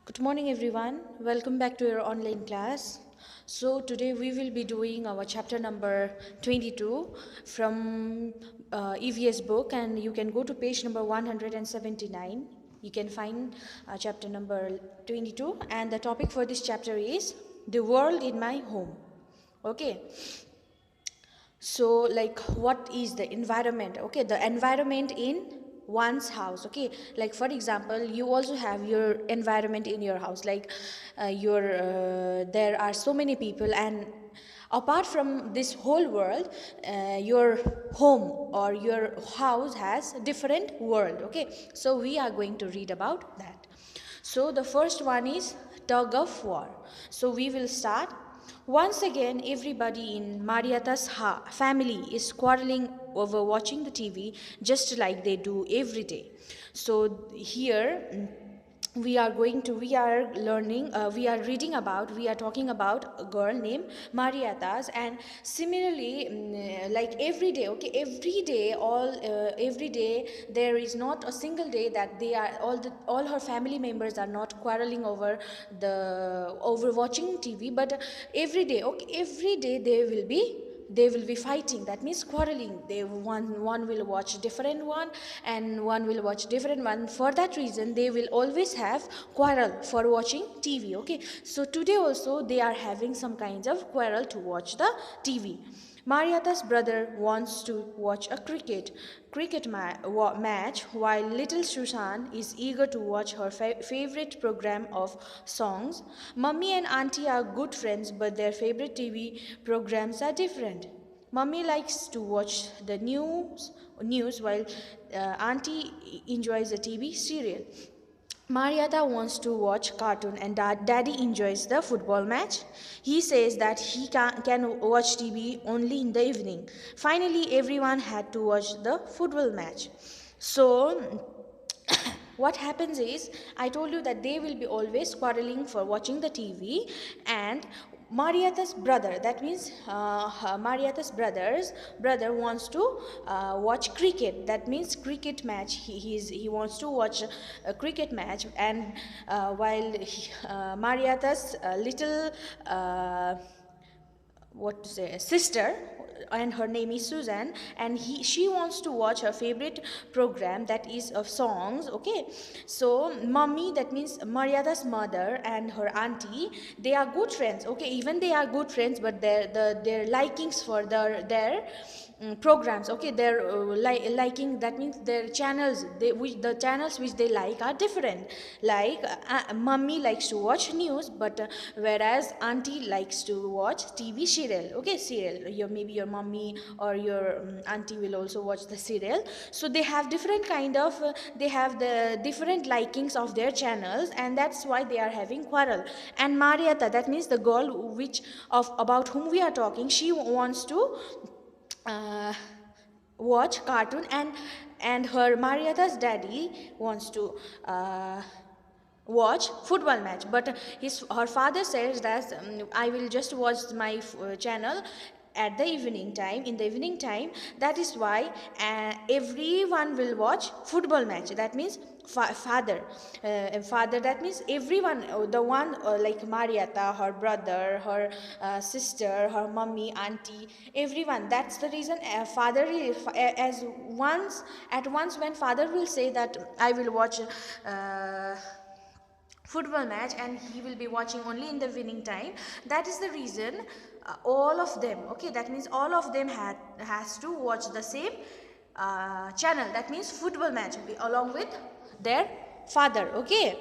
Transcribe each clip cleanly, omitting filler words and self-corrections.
Good morning, everyone. Welcome back to your online class. So, today we will be doing our chapter number 22 from E.V.S book, and you can go to page number 179. You can find chapter number 22, and the topic for this chapter is The World in My Home. Okay, so like what is the environment? Okay, the environment in one's house. Okay, like for example, you also have your environment in your house, like your there are so many people, and apart from this whole world, your home or your house has different world. Okay, so we are going to read about that. So the first one is tug of war. So we will start. Once again, everybody in Mariata's family is quarreling over watching the TV just like they do every day. So here we are reading about, we are talking about a girl named Mariatas, and similarly, like every day, okay, every day there is not a single day that they are all her family members are not quarreling over watching TV, but every day, okay, every day they will be fighting. That means quarreling. They one will watch different one, and one will watch different one. For that reason, they will always have quarrel for watching TV. Okay, so today also they are having some kinds of quarrel to watch the TV. Mariata's brother wants to watch a match, while little Susan is eager to watch her favorite program of songs. Mummy and Auntie are good friends, but their favorite TV programs are different. Mummy likes to watch the news while Auntie enjoys a TV serial. Marietta wants to watch cartoon, and Daddy enjoys the football match. He says that he can watch TV only in the evening. Finally, everyone had to watch the football match. So what happens is, I told you that they will be always quarreling for watching the TV, and Mariata's brother, that means Mariata's brother wants to watch cricket. That means cricket match. He wants to watch a cricket match, and while Mariata's little what to say sister, and her name is Susan, and she wants to watch her favorite program that is of songs. Okay, so Mummy, that means Mariata's mother, and her auntie, they are good friends. Okay, even they are good friends, but their likings for their programs, okay, their liking, that means their channels, the channels which they like are different. Like Mummy likes to watch news, but whereas auntie likes to watch TV serial. Okay, serial, maybe your mummy or your auntie will also watch the serial. So they have different kind of they have the different likings of their channels, and that's why they are having quarrel. And Marietta, that means the girl about whom we are talking, she wants to uh, watch cartoon, and her Marietta's daddy wants to watch football match, but her father says that I will just watch my channel at the evening time, in the evening time. That is why everyone will watch football match. That means father, that means everyone, the one like Marietta, her brother, her sister, her mummy, auntie, everyone. That's the reason father as once at once, when father will say that I will watch football match, and he will be watching only in the winning time. That is the reason all of them, okay, that means all of them has to watch the same channel, that means football match, along with their father. Okay,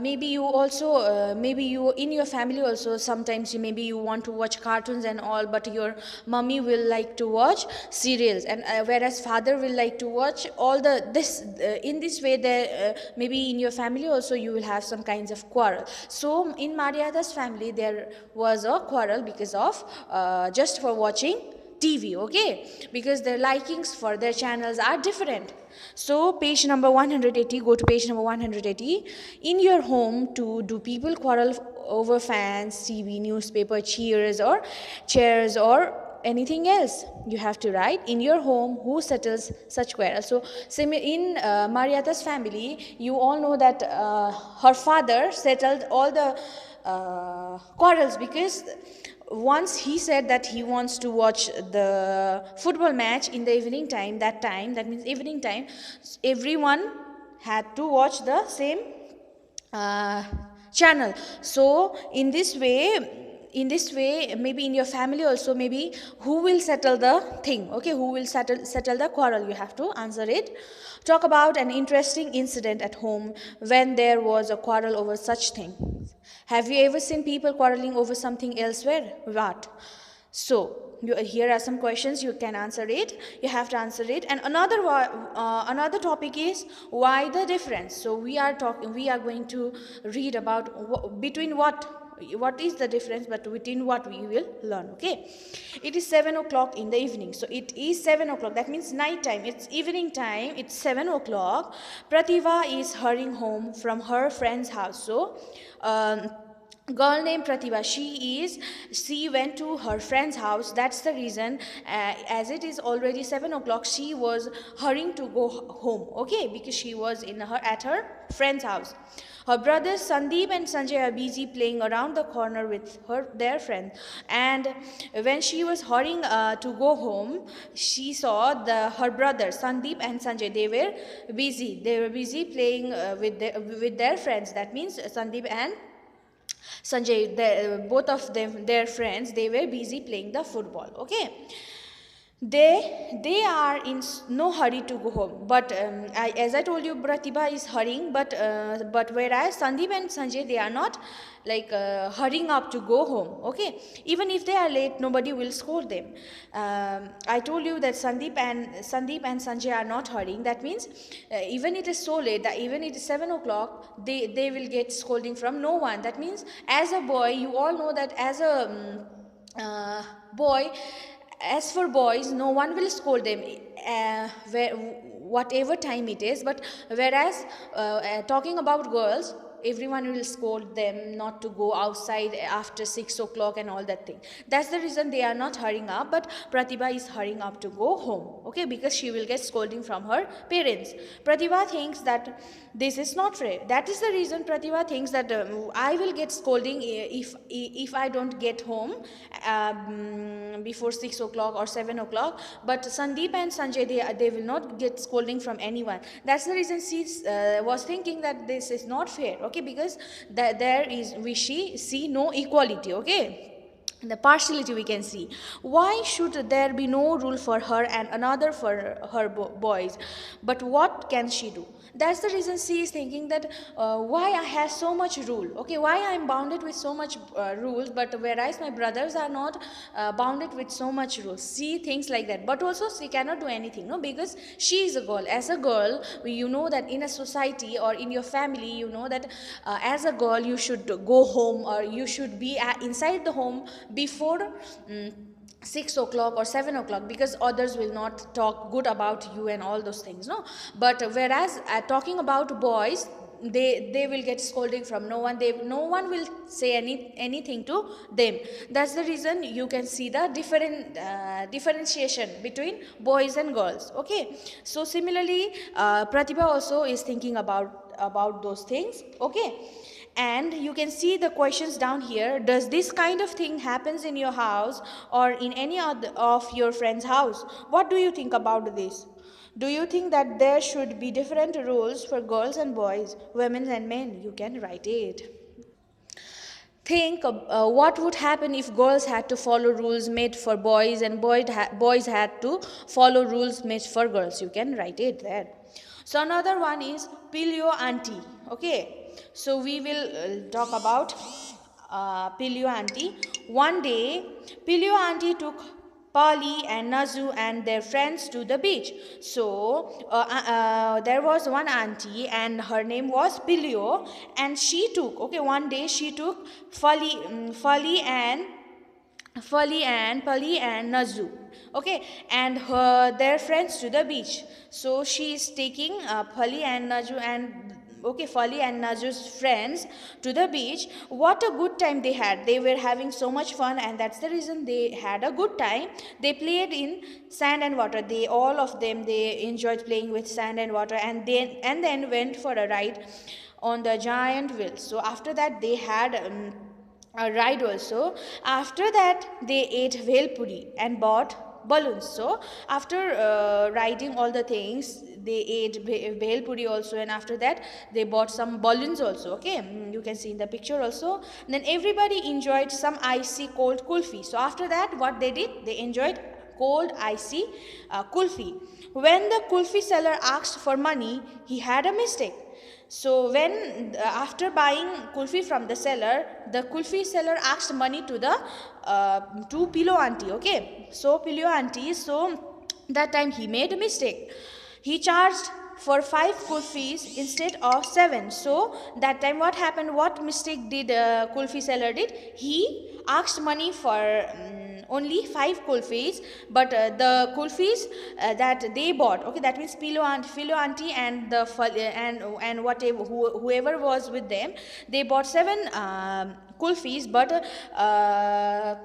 maybe you also maybe you in your family also, sometimes maybe you want to watch cartoons and all, but your mommy will like to watch serials, and whereas father will like to watch all this in this way. There maybe in your family also you will have some kinds of quarrel. So in Mariata's family there was a quarrel because of just for watching TV. Okay, because their likings for their channels are different. So page number 180, go to page number 180. In your home too, do people quarrel over fans, TV, newspaper, chairs, or anything else. You have to write, in your home, who settles such quarrels. So in Mariata's family, you all know that her father settled all the quarrels, because once he said that he wants to watch the football match in the evening time, that means evening time, everyone had to watch the same uh, channel. So in this way, maybe in your family also, maybe who will settle the thing, okay, who will settle the quarrel, you have to answer it. Talk about an interesting incident at home when there was a quarrel over such thing. Have you ever seen people quarreling over something elsewhere? What? So here are some questions, you can answer it, you have to answer it. And another topic is why the difference. So we are going to read about between what is the difference, but between what we will learn. Okay, it is 7 o'clock in the evening. So it is 7 o'clock, that means night time, it's evening time, it's 7 o'clock. Pratibha is hurrying home from her friend's house. So girl named Pratibha, she went to her friend's house. That's the reason, as it is already 7 o'clock, she was hurrying to go home, okay, because she was at her friend's house. Her brothers Sandeep and Sanjay are busy playing around the corner with their friend. And when she was hurrying to go home, she saw her brothers Sandeep and Sanjay. They were busy. They were busy playing with their friends. That means Sandeep and Sanjay, both of them, their friends, they were busy playing the football. Okay, they are in no hurry to go home. But as I told you, Pratibha is hurrying, but whereas Sandeep and Sanjay, they are not like hurrying up to go home. Okay, even if they are late, nobody will scold them. I told you that Sandeep and Sanjay are not hurrying. That means even it is so late, that even it is 7 o'clock, they will get scolding from no one. That means as a boy, you all know that as a boy, as for boys, no one will scold them whatever time it is. But whereas talking about girls, everyone will scold them not to go outside after 6 o'clock and all that thing. That's the reason they are not hurrying up. But Pratibha is hurrying up to go home, okay, because she will get scolding from her parents. Pratibha thinks that this is not fair. That is the reason Pratibha thinks that I will get scolding if I don't get home before 6 o'clock or 7 o'clock. But Sandeep and Sanjay, they will not get scolding from anyone. That's the reason she was thinking that this is not fair, okay, because we see no equality, okay, the partiality we can see. Why should there be no rule for her and another for her boys? But what can she do? That's the reason she is thinking that why I have so much rule, okay, why I am bounded with so much rules, but whereas my brothers are not bounded with so much rules. She thinks like that. But also she cannot do anything, no, because she is a girl. As a girl, you know that in a society or in your family, you know that as a girl you should go home, or you should be inside the home before 6 o'clock or 7 o'clock, because others will not talk good about you and all those things, no. But whereas talking about boys, they will get scolding from no one. No one will say anything to them. That's the reason you can see the differentiation between boys and girls, okay. So similarly, Pratibha also is thinking about those things, okay. And you can see the questions down here. Does this kind of thing happens in your house or in any other of your friend's house? What do you think about this? Do you think that there should be different rules for girls and boys, women and men? You can write it. Think what would happen if girls had to follow rules made for boys and boys had to follow rules made for girls. You can write it there. So another one is Pilio Auntie. Okay, so we will talk about Pilio Auntie. One day, Pilio Auntie took Pali and Nazu and their friends to the beach. So there was one auntie and her name was Pilio, and she took, okay, one day she took Pali and Nazu, okay, and their friends to the beach. So she is taking Pali and Nazu and okay, Fali and Naju's friends to the beach. What a good time they had. They were having so much fun, and that's the reason they had a good time. They played in sand and water. They, all of them, they enjoyed playing with sand and water, and then went for a ride on the giant wheel. So after that they had a ride also. After that they ate whale puri and bought balloons. So after riding all the things, they ate bhel puri also, and after that they bought some balloons also. Okay, you can see in the picture also. Then everybody enjoyed some icy cold kulfi. So after that, what they did, they enjoyed cold icy kulfi. When the kulfi seller asked for money, he had a mistake. So when after buying kulfi from the kulfi seller asked money to the to Pilo auntie. Okay, so Pilo auntie, so that time he made a mistake. He charged for 5 kulfis instead of 7. So that time what happened? What mistake did kulfi seller did? He asked money for only 5 kulfis, but the kulfis that they bought, okay, that means Philo auntie and the and whatever whoever was with them, they bought 7 kulfis, but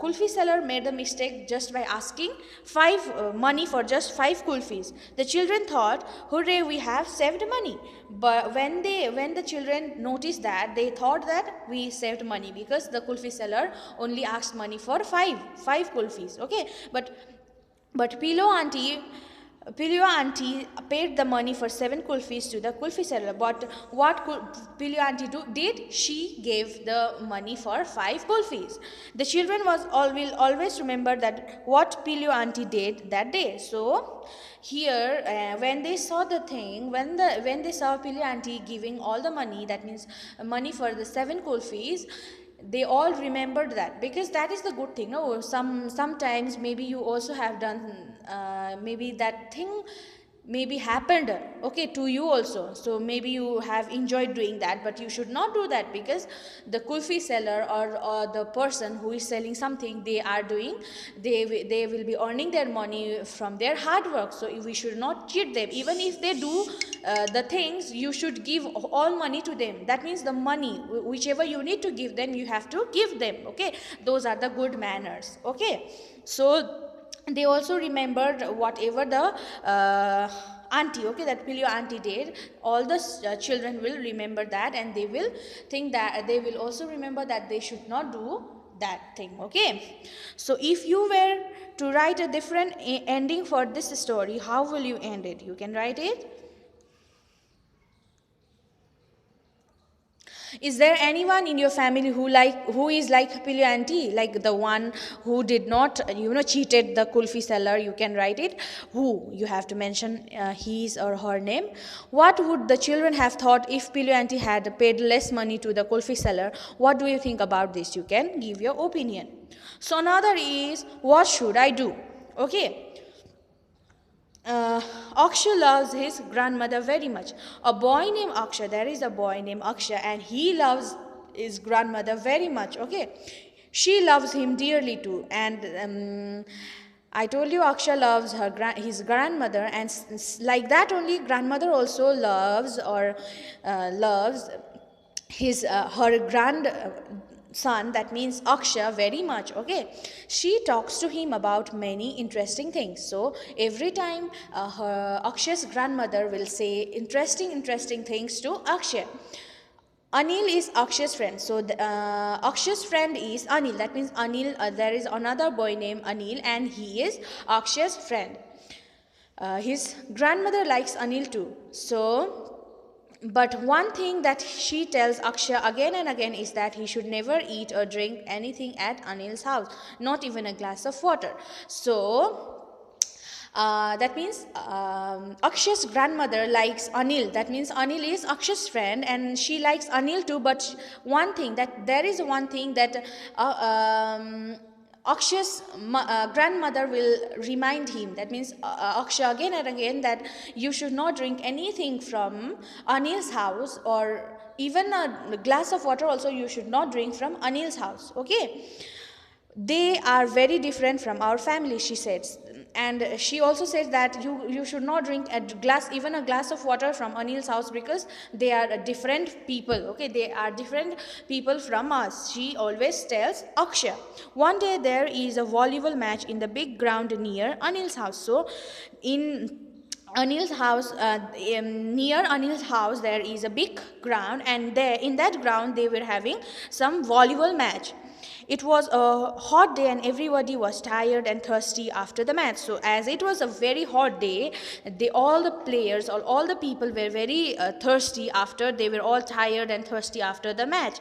kulfi seller made the mistake just by asking 5 money for just 5 kulfis. The children thought, hooray, we have saved money. But when the children noticed that, they thought that we saved money because the kulfi seller only asked money for 5 kulfis. Okay, but Pilio auntie paid the money for 7 kulfis to the kulfi seller. But what Pilio auntie did? She gave the money for 5 kulfis. The children will always remember that what Pilio auntie did that day. So here, when they saw the thing, when they saw Pilio auntie giving all the money, that means money for the 7 kulfis, they all remembered that, because that is the good thing. No, sometimes maybe you also have done maybe that thing maybe happened, okay, to you also. So maybe you have enjoyed doing that, but you should not do that, because the kulfi seller or the person who is selling something, they will be earning their money from their hard work. So we should not cheat them. Even if they do the things, you should give all money to them. That means the money whichever you need to give them, you have to give them. Okay, those are the good manners. Okay, so they also remembered whatever the auntie, okay, that Pilio auntie did. All the children will remember that, and they will think that, they will also remember that they should not do that thing. Okay, so if you were to write a different ending for this story, how will you end it? You can write it. Is there anyone in your family who is like Pilio auntie, like the one who did not cheated the kulfi seller? You can write it. Who? You have to mention his or her name. What would the children have thought if Pilio auntie had paid less money to the kulfi seller? What do you think about this? You can give your opinion. So another is, what should I do? Okay. Akshay loves his grandmother very much. A boy named Akshay, there is a boy named Akshay, and he loves his grandmother very much. Okay, she loves him dearly too. And I told you Akshay loves his grandmother, and like that only grandmother also loves his her son, that means Akshay, very much. Okay, she talks to him about many interesting things. So every time Akshay's grandmother will say interesting things to Akshay. Anil is Akshay's friend. So Akshay's friend is Anil. That means Anil, there is another boy named Anil, and he is Akshay's friend. His grandmother likes Anil too. So but one thing that she tells Akshay again and again is that he should never eat or drink anything at Anil's house, not even a glass of water. So that means Akshay's grandmother likes Anil. That means Anil is Akshay's friend, and she likes Anil too. But there is one thing that Akshay's grandmother will remind him. That means Akshay again and again that you should not drink anything from Anil's house, or even a glass of water also you should not drink from Anil's house. Okay, they are very different from our family, she says. And she also said that you should not drink even a glass of water from Anil's house, because they are different people. Okay, they are different people from us, she always tells Akshay. One day there is a volleyball match in the big ground near Anil's house. So in Anil's house, near Anil's house, there is a big ground, and there in that ground they were having some volleyball match. It was a hot day and everybody was tired and thirsty after the match. So as it was a very hot day, all the players, all the people were very thirsty after, they were all tired and thirsty after the match.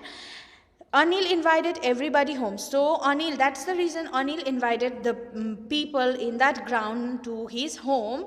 Anil invited everybody home. So Anil, that's the reason Anil invited the people in that ground to his home.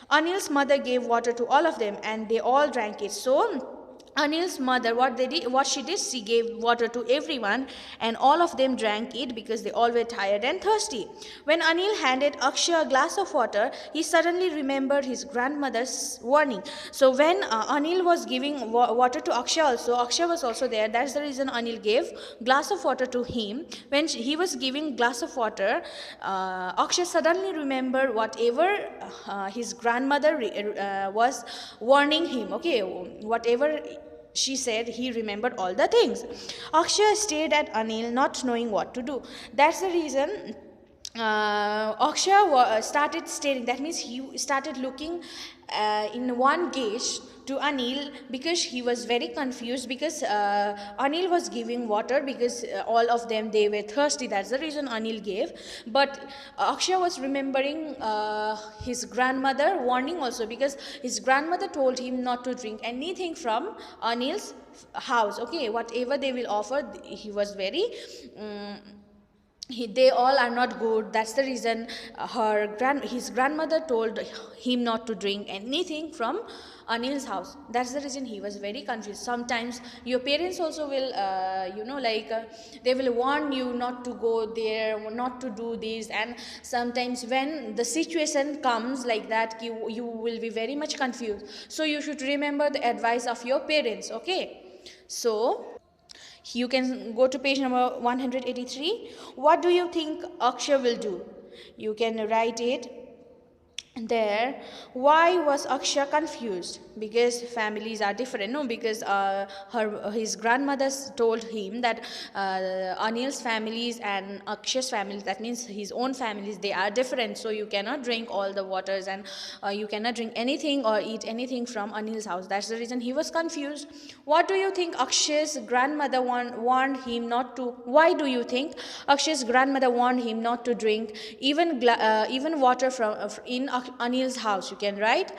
Anil's mother gave water to all of them and they all drank it. So Anil's mother, what she did, she gave water to everyone and all of them drank it because they all were tired and thirsty. When Anil handed Akshay a glass of water, he suddenly remembered his grandmother's warning. So when Anil was giving water to Akshay also, Akshay was also there. That's the reason Anil gave glass of water to him. When he was giving glass of water, Akshay suddenly remembered whatever his grandmother was warning him. Okay, whatever she said, he remembered all the things. Akshay stared at Anil, not knowing what to do. That's the reason Akshay started staring. That means he started looking in one gaze to Anil, because he was very confused, because Anil was giving water because all of them, they were thirsty. That's the reason Anil gave. But Akshay was remembering his grandmother warning also, because his grandmother told him not to drink anything from Anil's house. Okay, whatever they will offer, he was very they all are not good. That's the reason his grandmother told him not to drink anything from Anil's house. That's the reason he was very confused. Sometimes your parents also will, they will warn you not to go there, not to do this. And sometimes when the situation comes like that, you will be very much confused. So you should remember the advice of your parents. Okay. So you can go to page number 183. What do you think Akshay will do? You can write it there. Why was Akshay confused? Because families are different. No, because his grandmother told him that Anil's families and Akshay's families, that means his own families, they are different. So you cannot drink all the waters, and you cannot drink anything or eat anything from Anil's house. That's the reason he was confused. What do you think Akshay's grandmother warned him not to? Why do you think Akshay's grandmother warned him not to drink even water from in Anil's house? You can write.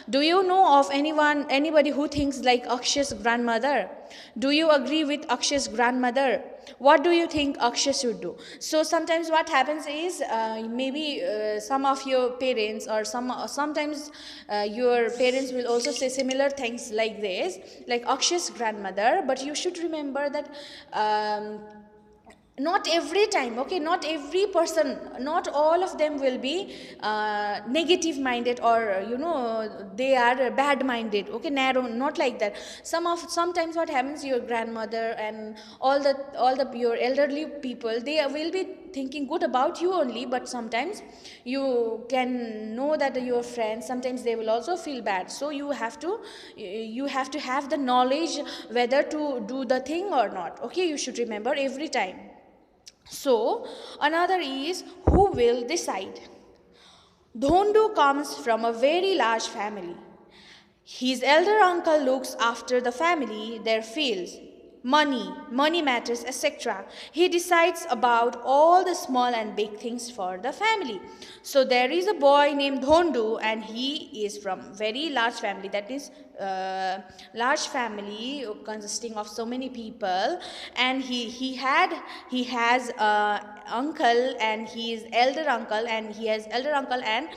Do you know of anybody who thinks like Akshay's grandmother? Do you agree with Akshay's grandmother? What do you think Akshay should do? So sometimes what happens is maybe some of your parents, or sometimes your parents will also say similar things like this, like Akshay's grandmother. But you should remember that not every time, okay, not every person, not all of them will be negative minded, or they are bad minded. Okay, narrow, not like that. Sometimes what happens, your grandmother and all the your elderly people, they will be thinking good about you only. But sometimes you can know that your friends, sometimes they will also feel bad. So you have to have the knowledge whether to do the thing or not. Okay, you should remember every time. So another is, who will decide? Dhondu comes from a very large family. His elder uncle looks after the family, their fields, money matters, etc. He decides about all the small and big things for the family. So there is a boy named Dhondu, and he is from very large family. That is large family consisting of so many people, and he has uncle, and he is elder uncle, and he has elder uncle, and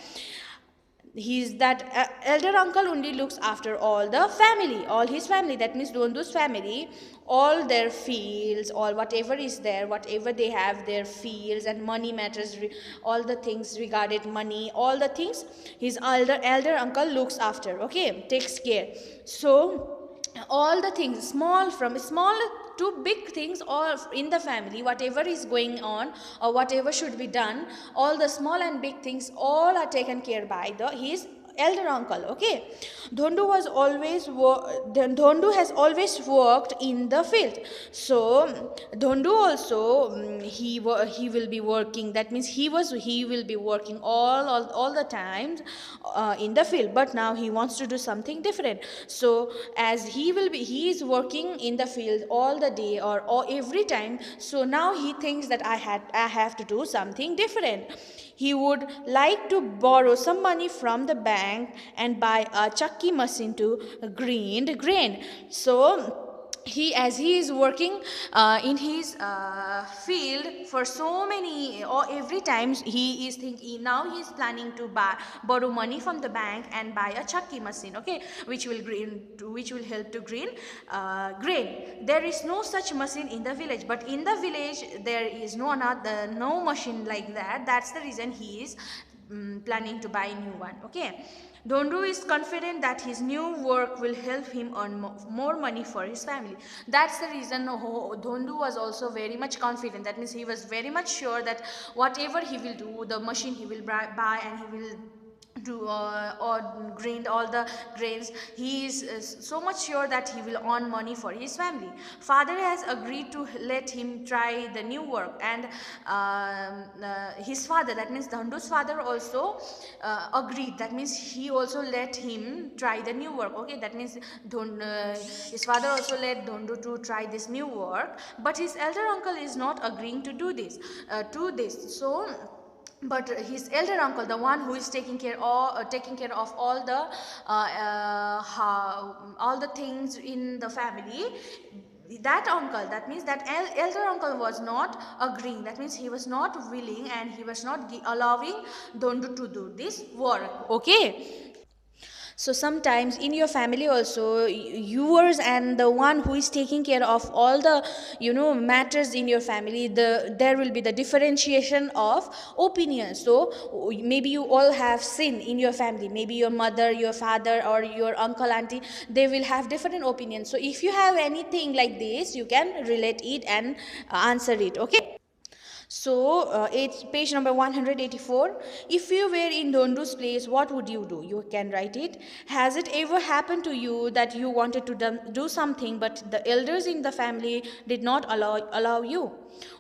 he's that elder uncle only looks after all the family, all his family. That means Dhondu's family, all their fields, all whatever is there, whatever they have, their fields and money matters, all the things regarding money, all the things his elder uncle looks after. Okay, takes care. So all the things, small, from small to big things, all in the family, whatever is going on or whatever should be done, all the small and big things, all are taken care by the his elder uncle. Okay, Dhondu was always Dhondu has always worked in the field. So Dhondu also, he will be working, that means he will be working all the times in the field, but now he wants to do something different. So as he is working in the field all the day, or every time, so now he thinks that I have to do something different. He would like to borrow some money from the bank and buy a chakki machine to grind grain. So as he is working in his field for so many, or every time he is thinking, now he is planning to borrow money from the bank and buy a chakki machine, okay, which will help to grain. There is no such machine in the village, but in the village there is no machine like that. That's the reason he is planning to buy a new one. Okay, Dhondu is confident that his new work will help him earn more money for his family. That's the reason Dhondu was also very much confident. That means he was very much sure that whatever he will do, the machine he will buy, and he will do or grind all the grains, he is so much sure that he will earn money for his family. Father has agreed to let him try the new work, and his father, that means Dhandu's father, also agreed. That means he also let him try the new work. Okay, that means his father also let Dhondu to try this new work, but his elder uncle is not agreeing to do this so, but his elder uncle, the one who is taking care of all the things in the family, that uncle, that means that elder uncle was not agreeing. That means he was not willing, and he was not allowing Dhondu to do this work. Okay, so sometimes in your family also, yours and the one who is taking care of all the matters in your family, there will be the differentiation of opinions. So maybe you all have sin in your family, maybe your mother, your father, or your uncle, auntie, they will have different opinions. So if you have anything like this, you can relate it and answer it. Okay, so it's page number 184. If you were in Dondu's place, what would you do? You can write it. Has it ever happened to you that you wanted to do something, but the elders in the family did not allow you?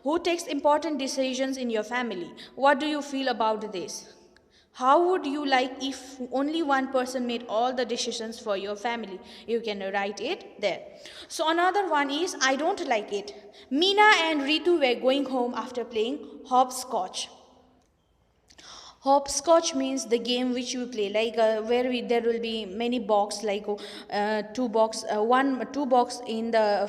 Who takes important decisions in your family? What do you feel about this? How would you like if only one person made all the decisions for your family? You can write it there. So another one is, I don't like it. Meena and Ritu were going home after playing hopscotch. Hopscotch means the game which you play, like there will be many box, like two box in the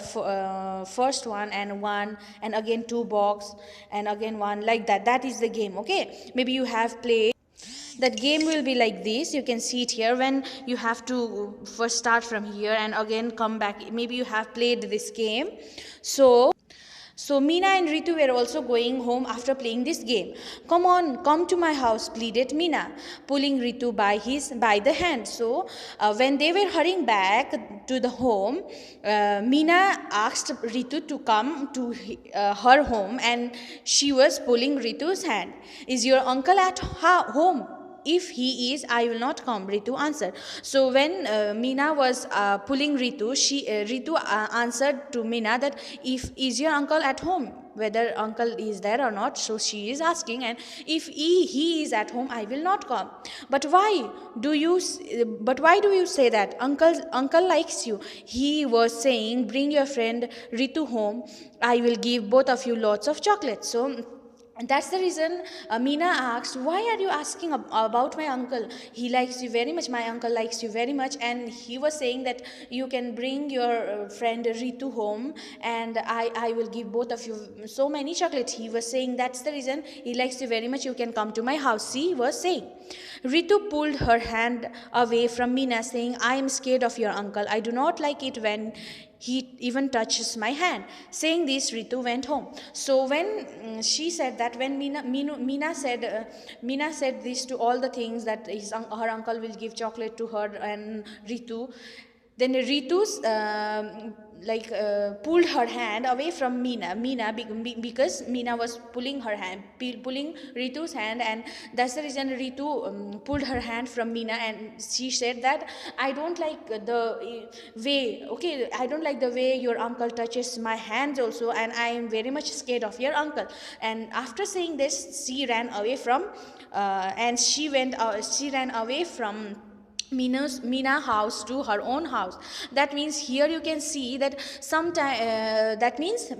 first one, and again two box, and again one, like that. That is the game. Okay, maybe you have played. That game will be like this. You can see it here, when you have to first start from here and again come back. Maybe you have played this game. So Meena and Ritu were also going home after playing this game. Come on, come to my house, pleaded Meena, pulling Ritu by the hand. So when they were hurrying back to the home, Meena asked Ritu to come to her home, and she was pulling Ritu's hand. Is your uncle at home? If he is, I will not come, Ritu answered. So when Meena was pulling Ritu, Ritu answered to Meena that, if is your uncle at home, whether uncle is there or not. So she is asking, and if he is at home, I will not come. But why do you say that? Uncle likes you. He was saying, bring your friend Ritu home, I will give both of you lots of chocolates. So and that's the reason Meena asked, why are you asking about my uncle? He likes you very much. My uncle likes you very much. And he was saying that you can bring your friend Ritu home, and I will give both of you so many chocolates. He was saying that's the reason he likes you very much. You can come to my house. He was saying. Ritu pulled her hand away from Meena, saying, I am scared of your uncle. I do not like it when he even touches my hand. Saying this, Ritu went home. So when she said that, when Meena said this to all the things, that her uncle will give chocolate to her and Ritu, Then Ritu's pulled her hand away from because Meena was pulling her hand, pulling Ritu's hand, and that's the reason Ritu pulled her hand from Meena, and she said that I don't like the way, okay, I don't like the way your uncle touches my hands also, and I am very much scared of your uncle. And after saying this, she ran away from, and she ran away from Meena house to her own house. That means here you can see that sometime that means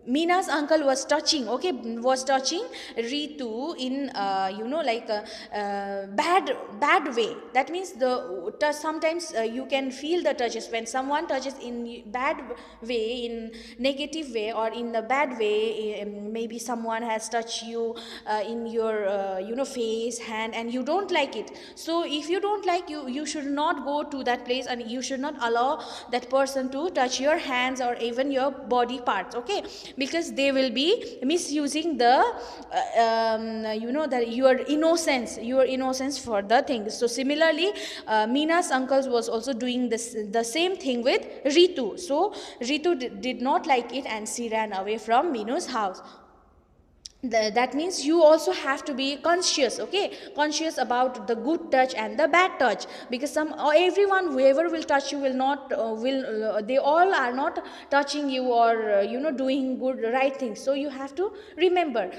Meena's uncle was touching, okay, was touching Ritu in bad way. That means sometimes you can feel the touches when someone touches in bad way, in negative way, or in the bad way. Maybe someone has touched you in your face, hand, and you don't like it. So if you don't like, you should not go to that place, and you should not allow that person to touch your hands or even your body parts, okay, because they will be misusing the your innocence for the things. So similarly, Meena's uncles was also doing the same thing with Ritu. So Ritu did not like it, and she ran away from Meenu's house. That means you also have to be conscious, okay, conscious about the good touch and the bad touch, because everyone, whoever will touch you will not they all are not touching you or doing good right things. So you have to remember,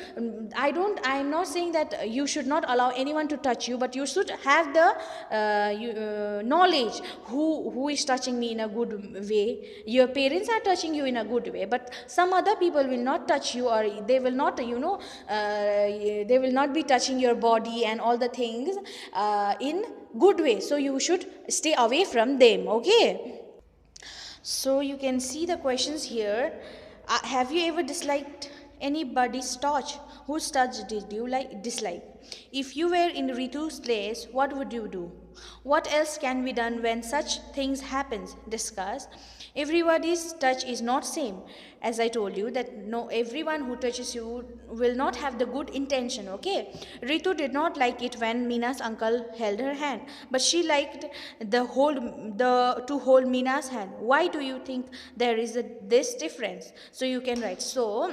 I am not saying that you should not allow anyone to touch you, but you should have the knowledge who is touching me in a good way. Your parents are touching you in a good way, but some other people will not touch you, or they will not they will not be touching your body and all the things in good way. So you should stay away from them, okay. So you can see the questions here. Have you ever disliked anybody's touch? Whose touch did you dislike? If you were in Ritu's place, what would you do? What else can be done when such things happen? Discuss. Everybody's touch is not same. As I told you that no, everyone who touches you will not have the good intention, okay. Ritu did not like it when Meena's uncle held her hand, but she liked to hold Meena's hand. Why do you think there is this difference? So you can write. So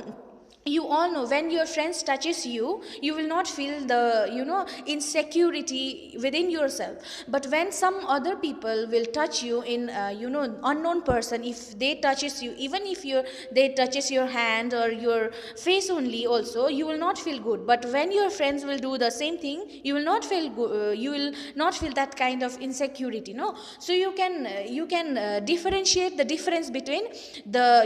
you all know, when your friends touches you, you will not feel the insecurity within yourself. But when some other people will touch you in unknown person, if they touches you, even if they touches your hand or your face only also, you will not feel good. But when your friends will do the same thing, you will not feel good, you will not feel that kind of insecurity, no. So you can differentiate the difference between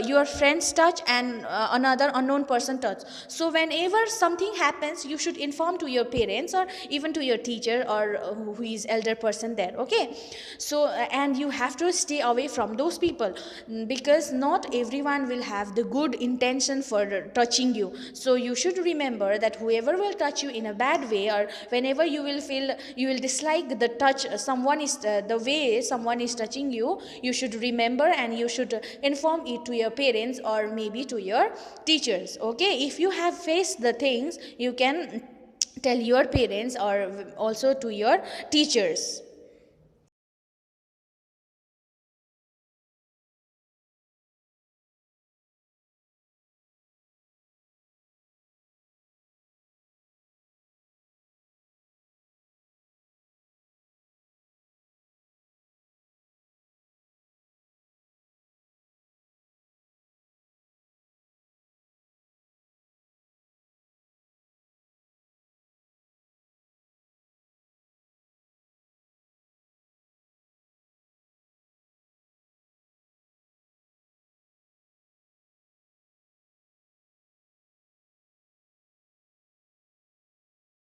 your friend's touch and another unknown person touch. So whenever something happens, you should inform to your parents or even to your teacher or who is elder person there, okay. So and you have to stay away from those people, because not everyone will have the good intention for touching you. So you should remember that whoever will touch you in a bad way, or whenever you will feel you will dislike the touch someone is the way someone is touching you, you should remember and you should inform it to your parents or maybe to your teachers, okay. If you have faced the things, you can tell your parents or also to your teachers.